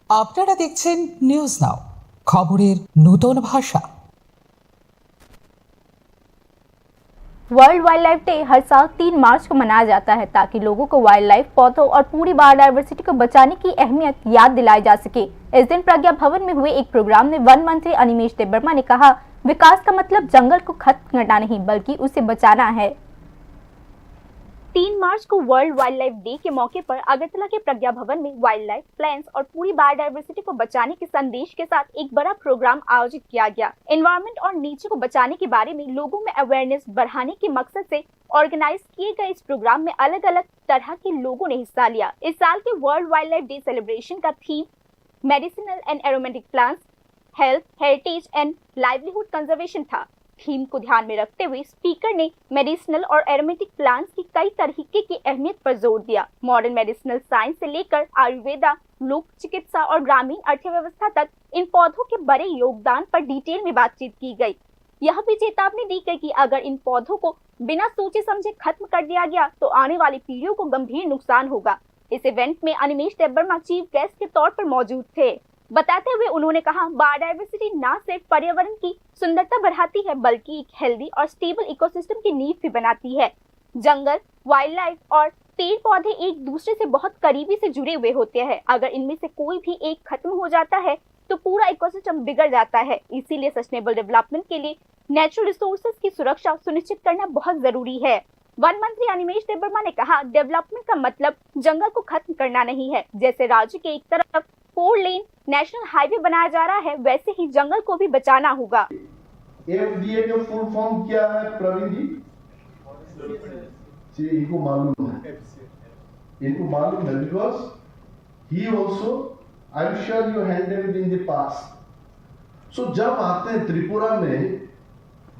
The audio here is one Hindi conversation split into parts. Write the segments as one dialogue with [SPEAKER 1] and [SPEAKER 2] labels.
[SPEAKER 1] আপনারা দেখছেন নিউজ নাও, খবরের নতুন ভাষা।
[SPEAKER 2] वर्ल्ड वाइल्ड लाइफ डे हर साल 3 मार्च को मनाया जाता है ताकि लोगों को वाइल्ड लाइफ, पौधों और पूरी बायोडायवर्सिटी को बचाने की अहमियत याद दिलाई जा सके। इस दिन प्रज्ञा भवन में हुए एक प्रोग्राम में वन मंत्री अनिमेश देबबर्मा ने कहा, विकास का मतलब जंगल को खत्म करना नहीं बल्कि उसे बचाना है। 3 मार्च को वर्ल्ड वाइल्ड लाइफ डे के मौके पर अगरतला के प्रज्ञा भवन में वाइल्ड लाइफ, प्लांट्स और पूरी बायोडायवर्सिटी को बचाने के संदेश के साथ एक बड़ा प्रोग्राम आयोजित किया गया। एनवायरनमेंट और नेचर को बचाने के बारे में लोगों में अवेयरनेस बढ़ाने के मकसद से ऑर्गेनाइज किए गए इस प्रोग्राम में अलग अलग तरह के लोगों ने हिस्सा लिया। इस साल के World Wildlife Day celebration का theme medicinal and aromatic plants, health, heritage and livelihood conservation था। थीम को ध्यान में रखते हुए स्पीकर ने मेडिसिनल और एरोमेटिक प्लांट्स की कई तरीके की अहमियत पर जोर दिया। मॉडर्न मेडिसिनल साइंस से लेकर आयुर्वेदा, लोक चिकित्सा और ग्रामीण अर्थव्यवस्था तक इन पौधों के बड़े योगदान पर डिटेल में बातचीत की गई। यह भी चेतावनी दी गई कि अगर इन पौधों को बिना सोचे समझे खत्म कर दिया गया तो आने वाली पीढ़ियों को गंभीर नुकसान होगा। इस इवेंट में अनिमेश देबबर्मा चीफ गेस्ट के तौर पर मौजूद थे। बताते हुए उन्होंने कहा, बायोडायवर्सिटी न सिर्फ पर्यावरण की सुंदरता बढ़ाती है बल्कि एक हेल्दी और स्टेबल इकोसिस्टम की नींव भी बनाती है। जंगल, वाइल्ड लाइफ और पेड़ पौधे एक दूसरे से बहुत करीबी से जुड़े हुए होते हैं। अगर इनमें से कोई भी एक खत्म हो जाता है तो पूरा इकोसिस्टम बिगड़ जाता है। इसीलिए सस्टेनेबल डेवलपमेंट के लिए नेचुरल रिसोर्सेज की सुरक्षा सुनिश्चित करना बहुत जरूरी है। वन मंत्री अनिमेश देबबर्मा ने कहा, डेवलपमेंट का मतलब जंगल को खत्म करना नहीं है। जैसे राज्य के एक तरफ 4 लेन नेशनल हाईवे बनाया जा रहा है, वैसे ही जंगल को भी बचाना होगा।
[SPEAKER 3] एफडीए का फुल फॉर्म क्या है प्रवीण जी? इनको मालूम है, because he also, I am sure you handled in the past. So जब आते हैं त्रिपुरा में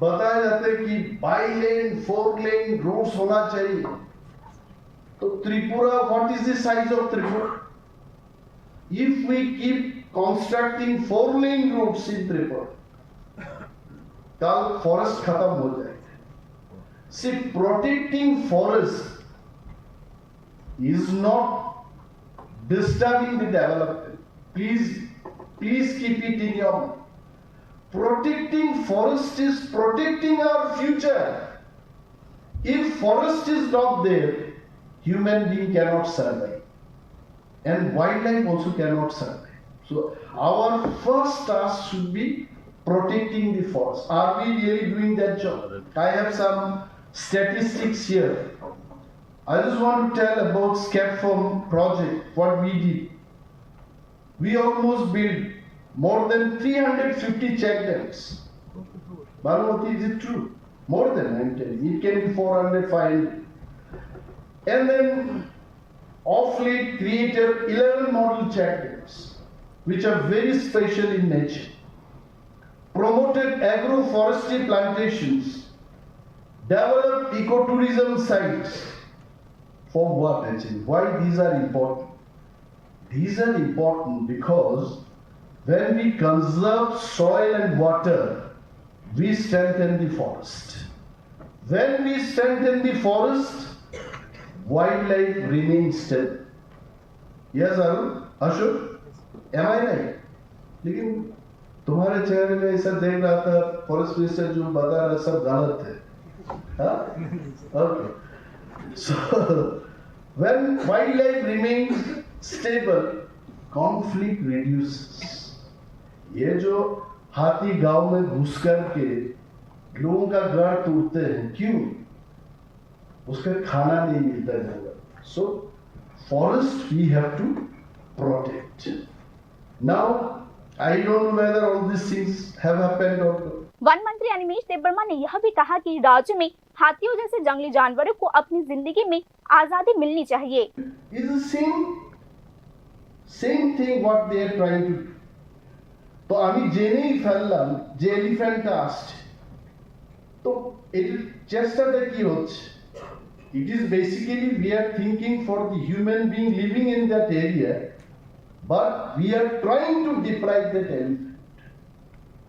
[SPEAKER 3] बताया जाता है कि 5 लेन 4 लेन रोड्स होना चाहिए, तो Tripura, what is the size of Tripura? If we keep constructing 4 lane roads in Tripura, कल forest खत्म हो जाएगा। See, protecting forest is not disturbing the development. Please keep it in your mind. Protecting forest is protecting our future. If forest is not there, human being cannot survive. And wildlife also cannot survive. So our first task should be protecting the forest. Are we really doing that job? I have some statistics here. I just want to tell about SCAPFORM project, what we did. We almost built more than 350 check dams. Bharwati, is it true? More than, I'm telling you. It can be 400, 500. And then of late created 11 model check dams, which are very special in nature. Promoted agroforestry plantations, developed ecotourism sites. For what actually? Why these are important? These are important because when we conserve soil and water, we strengthen the forest. When we strengthen the forest, wildlife remains stable. Yes, Arun, Ashok, am I right? लेकिन तुम्हारे चेहरे में ऐसा देख रहा था, फॉरेस्ट मिनिस्टर जो बता रहा सब गलत है, हाँ? Okay. So when wildlife remains stable, conflict reduces. ये जो हाथी गांव में घुस करके लोगों का घर तोड़ते हैं, क्यों? उसका खाना नहीं मिलता जंगल। So forest we have to protect. Now I don't know whether all this things have happened और
[SPEAKER 2] वन मंत्री अनिमेश देबबर्मा ने यह भी कहा कि राज्य में हाथियों जैसे जंगली जानवरों को अपनी जिंदगी में आजादी मिलनी चाहिए।
[SPEAKER 3] Is the same thing what they are trying to. तो আমি জেনেই ফেললাম যে এলিফ্যান্ট কাস্ট, তো এর চেষ্টাটা কি হচ্ছে? It is basically we are thinking for the human being living in that area, but we are trying to deprive that elephant.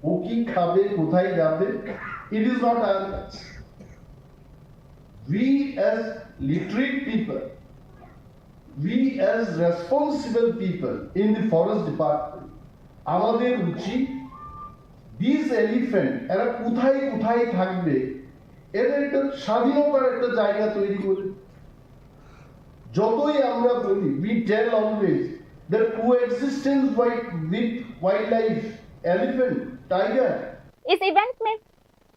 [SPEAKER 3] O ki khabe, kothay jabe, it is not our task. We as literate people, we as responsible people in the forest department, আমাদের উচিত these elephant এরা কোথায় কোথায় থাকবে এদের একটা স্বাধীনতার একটা জায়গা তৈরি করে। যতই আমরা বলি we tell always that coexistence with wildlife, elephant, tiger।
[SPEAKER 2] इस इवेंट में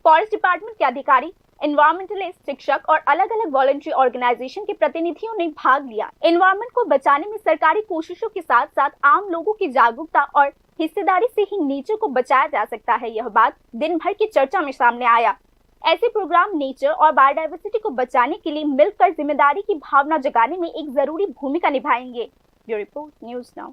[SPEAKER 2] फॉरेस्ट डिपार्टमेंट के अधिकारी, एनवायरमेंटलिस्ट, शिक्षक और अलग अलग वॉलंटरी ऑर्गेनाइजेशन के प्रतिनिधियों ने भाग लिया। एनवायरमेंट को बचाने में सरकारी कोशिशों के साथ साथ आम लोगों की जागरूकता और हिस्सेदारी से ही नेचर को बचाया जा सकता है, यह बात दिन भर की चर्चा में सामने आया। ऐसे प्रोग्राम नेचर और बायोडायवर्सिटी को बचाने के लिए मिलकर जिम्मेदारी की भावना जगाने में एक जरूरी भूमिका निभाएंगे। Bureau report, news now.